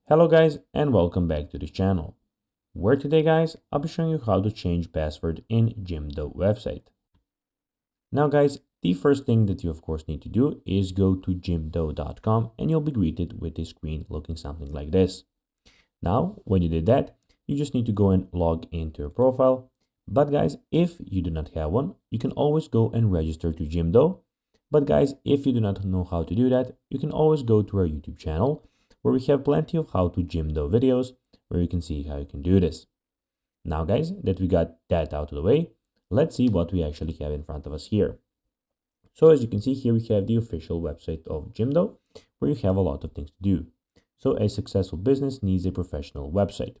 Hello guys and welcome back to the channel, where today guys I'll be showing you how to change password in Jimdo website. Now guys, the first thing that you of course need to do is go to jimdo.com and you'll be greeted with a screen looking something like this. Now when you did that, you just need to go and log into your profile. But guys, if you do not have one, you can always go and register to Jimdo. But guys, if you do not know how to do that, you can always go to our YouTube channel where we have plenty of how to Jimdo videos where you can see how you can do this. Now guys, that we got that out of the way, let's see what we actually have in front of us here. So as you can see here, we have the official website of Jimdo where you have a lot of things to do. So a successful business needs a professional website.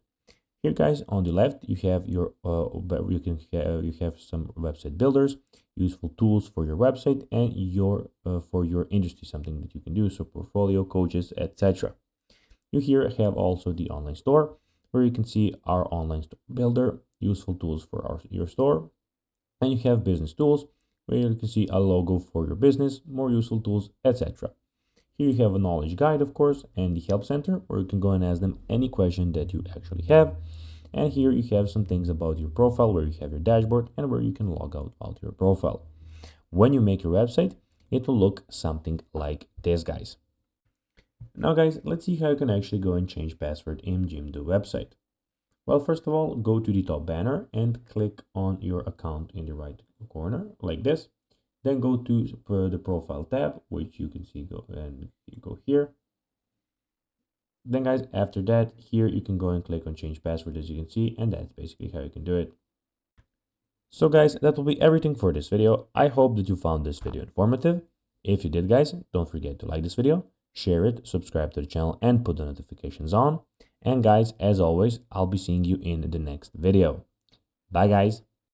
Here guys, on the left, you have your you have some website builders, useful tools for your website and your for your industry, something that you can do, so portfolio, coaches, etc. You here have also the online store where you can see our online store builder, useful tools for your store, and you have business tools where you can see a logo for your business, more useful tools, etc. Here you have a knowledge guide, of course, and the help center where you can go and ask them any question that you actually have. And here you have some things about your profile where you have your dashboard and where you can log out your profile. When you make your website, it will look something like this, guys. Now guys, let's see how you can actually go and change password in Jimdo website. Well, first of all, go to the top banner and click on your account in the right corner like this. Then go to the profile tab, which you can see go here. Then guys, after that, here you can go and click on change password, as you can see, and that's basically how you can do it. So guys, that will be everything for this video. I hope that you found this video informative. If you did guys, don't forget to like this video, share it, subscribe to the channel and put the notifications on. And guys, as always, I'll be seeing you in the next video. Bye guys.